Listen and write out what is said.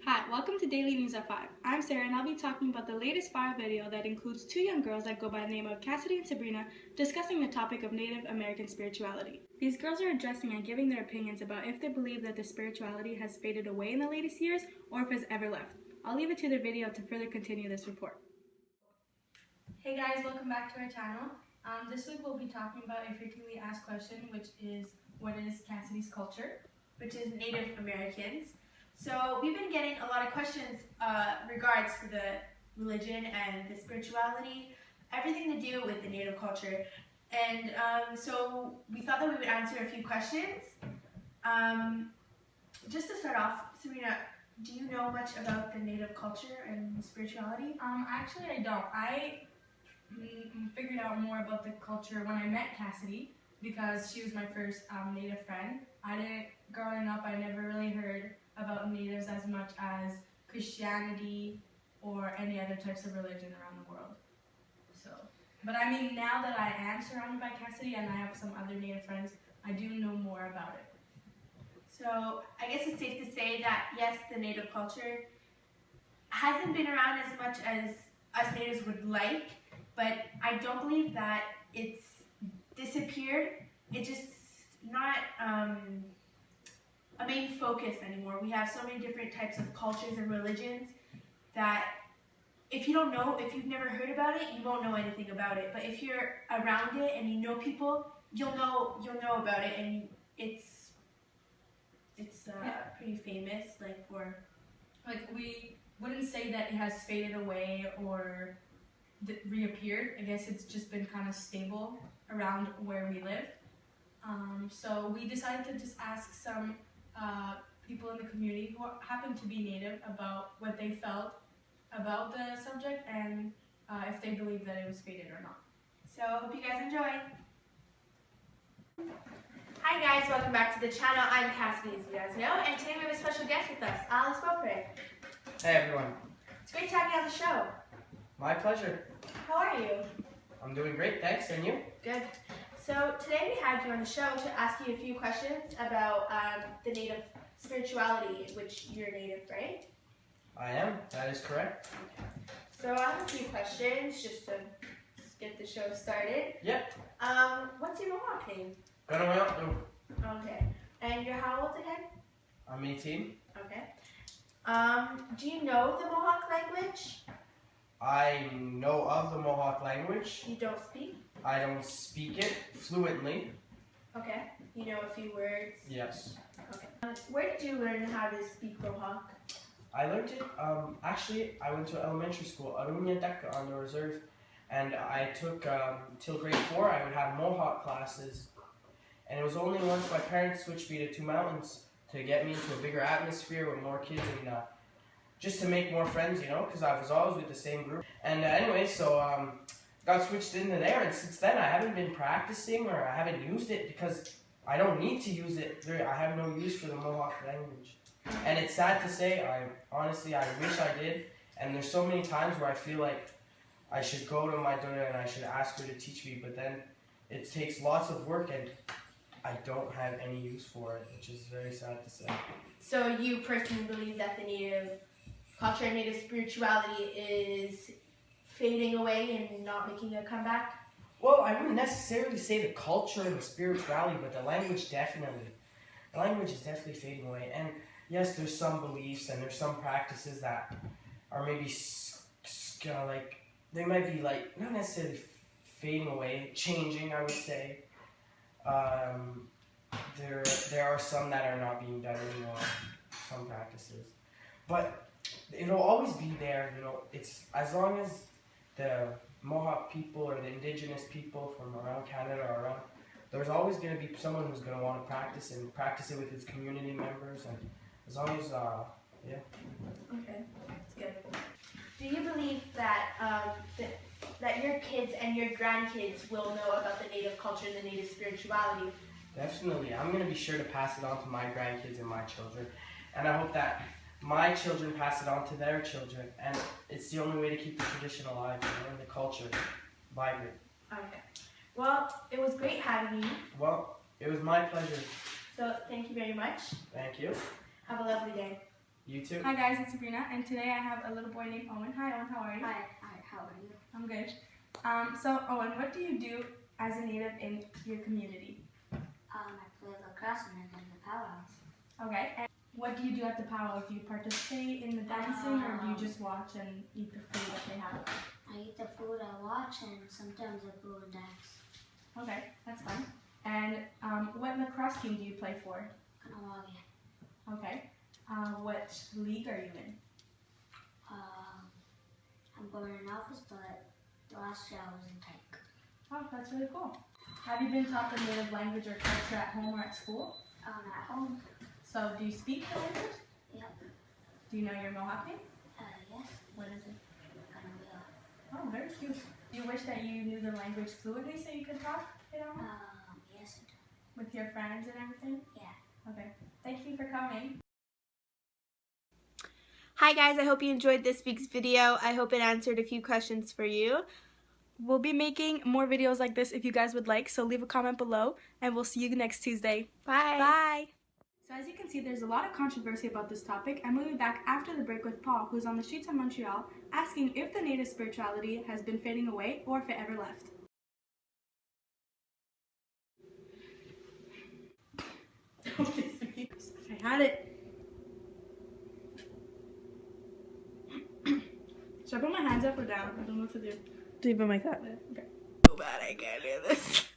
Hi, welcome to Daily News at 5. I'm Sarah and I'll be talking about the latest viral video that includes two young girls that go by the name of Cassidy and Sabrina discussing the topic of Native American spirituality. These girls are addressing and giving their opinions about if they believe that the spirituality has faded away in the latest years or if it's ever left. I'll leave it to their video to further continue this report. Hey guys, welcome back to our channel. This week we'll be talking about a frequently asked question, which is, what is Cassidy's culture? Which is Native Americans. So we've been getting a lot of questions regards to the religion and the spirituality, everything to do with the Native culture. And so we thought that we would answer a few questions. Just to start off, Sabrina, do you know much about the Native culture and spirituality? Actually I don't. I figured out more about the culture when I met Cassidy because she was my first Native friend. Growing up, I never really heard about natives as much as Christianity or any other types of religion around the world. But I mean, now that I am surrounded by Cassidy and I have some other native friends, I do know more about it. So I guess it's safe to say that yes, the native culture hasn't been around as much as us natives would like, but I don't believe that it's disappeared. It's just not a main focus anymore. We have so many different types of cultures and religions that if you don't know, if you've never heard about it, you won't know anything about it. But if you're around it and you know people, you'll know about it, and it's pretty famous. We wouldn't say that it has faded away or reappeared. I guess it's just been kind of stable around where we live. So we decided to just ask some people in the community who happen to be Native about what they felt about the subject and if they believe that it was faded or not. So hope you guys enjoy. Hi guys, welcome back to the channel. I'm Cassidy, as you guys know, and today we have a special guest with us, Alice Beaupre. Hey everyone. It's great to have you on the show. My pleasure. How are you? I'm doing great, thanks. And you? Good. So today we had you on the show to ask you a few questions about the Native spirituality, which you're Native, right? I am. That is correct. Okay. So I have a few questions just to get the show started. Yep. What's your Mohawk name? Okay. And you're how old again? I'm 18. Okay. Do you know the Mohawk language? I know of the Mohawk language. You don't speak? I don't speak it fluently. Okay. You know a few words? Yes. Okay. Where did you learn how to speak Mohawk? I learned it, actually, I went to elementary school, Arunyataka on the reserve, and I took, till grade 4, I would have Mohawk classes, and it was only once my parents switched me to Two Mountains to get me into a bigger atmosphere with more kids and just to make more friends, you know, because I was always with the same group. And anyway, so got switched into there, and since then I haven't been practicing or I haven't used it because I don't need to use it. I have no use for the Mohawk language. And it's sad to say, honestly, I wish I did. And there's so many times where I feel like I should go to my daughter and I should ask her to teach me, but then it takes lots of work and I don't have any use for it, which is very sad to say. So you personally believe that the Native culture and Native spirituality is fading away and not making a comeback? Well, I wouldn't necessarily say the culture and the spirituality, but the language definitely. The language is definitely fading away. And yes, there's some beliefs and there's some practices that are maybe they might be not necessarily fading away, changing, I would say. There are some that are not being done anymore, some practices. But it'll always be there, you know. It's as long as the Mohawk people or the indigenous people from around Canada are around, there's always going to be someone who's going to want to practice it with his community members, and as long as, yeah. Okay, that's good. Do you believe that that your kids and your grandkids will know about the Native culture and the Native spirituality? Definitely. I'm going to be sure to pass it on to my grandkids and my children, and I hope that my children pass it on to their children, and it's the only way to keep the tradition alive, you know, and the culture vibrant. Okay. Well, it was great having you. Well, it was my pleasure. So, thank you very much. Thank you. Have a lovely day. You too. Hi guys, it's Sabrina, and today I have a little boy named Owen. Hi Owen, how are you? Hi, how are you? I'm good. So Owen, what do you do as a native in your community? I play lacrosse and I go to the powerhouse. Okay, and what do you do at the powwow? Do you participate in the dancing or do you just watch and eat the food that they have? I eat the food, I watch, and sometimes I go and dance. Okay, that's fun. And what lacrosse team do you play for? Kanawagi. Okay. What league are you in? I'm going in office, but last year I was in tank. Oh, that's really cool. Have you been taught the native language or culture at home or at school? At home. So do you speak the language? Yep. Do you know your Mohawk name? Yes. What is it? Kanawagi. Oh, very cute. Do you wish that you knew the language fluently so you could talk it out Yes, I do. with your friends and everything? Yeah. Okay. Thank you for coming. Hi guys, I hope you enjoyed this week's video. I hope it answered a few questions for you. We'll be making more videos like this if you guys would like, so leave a comment below and we'll see you next Tuesday. Bye! Bye! So as you can see, there's a lot of controversy about this topic, and we'll be back after the break with Paul, who's on the streets of Montreal, asking if the native spirituality has been fading away or if it ever left. I had it. Should I put my hands up or down? I don't know what to do. Leave them like that. Okay. So bad I can't do this.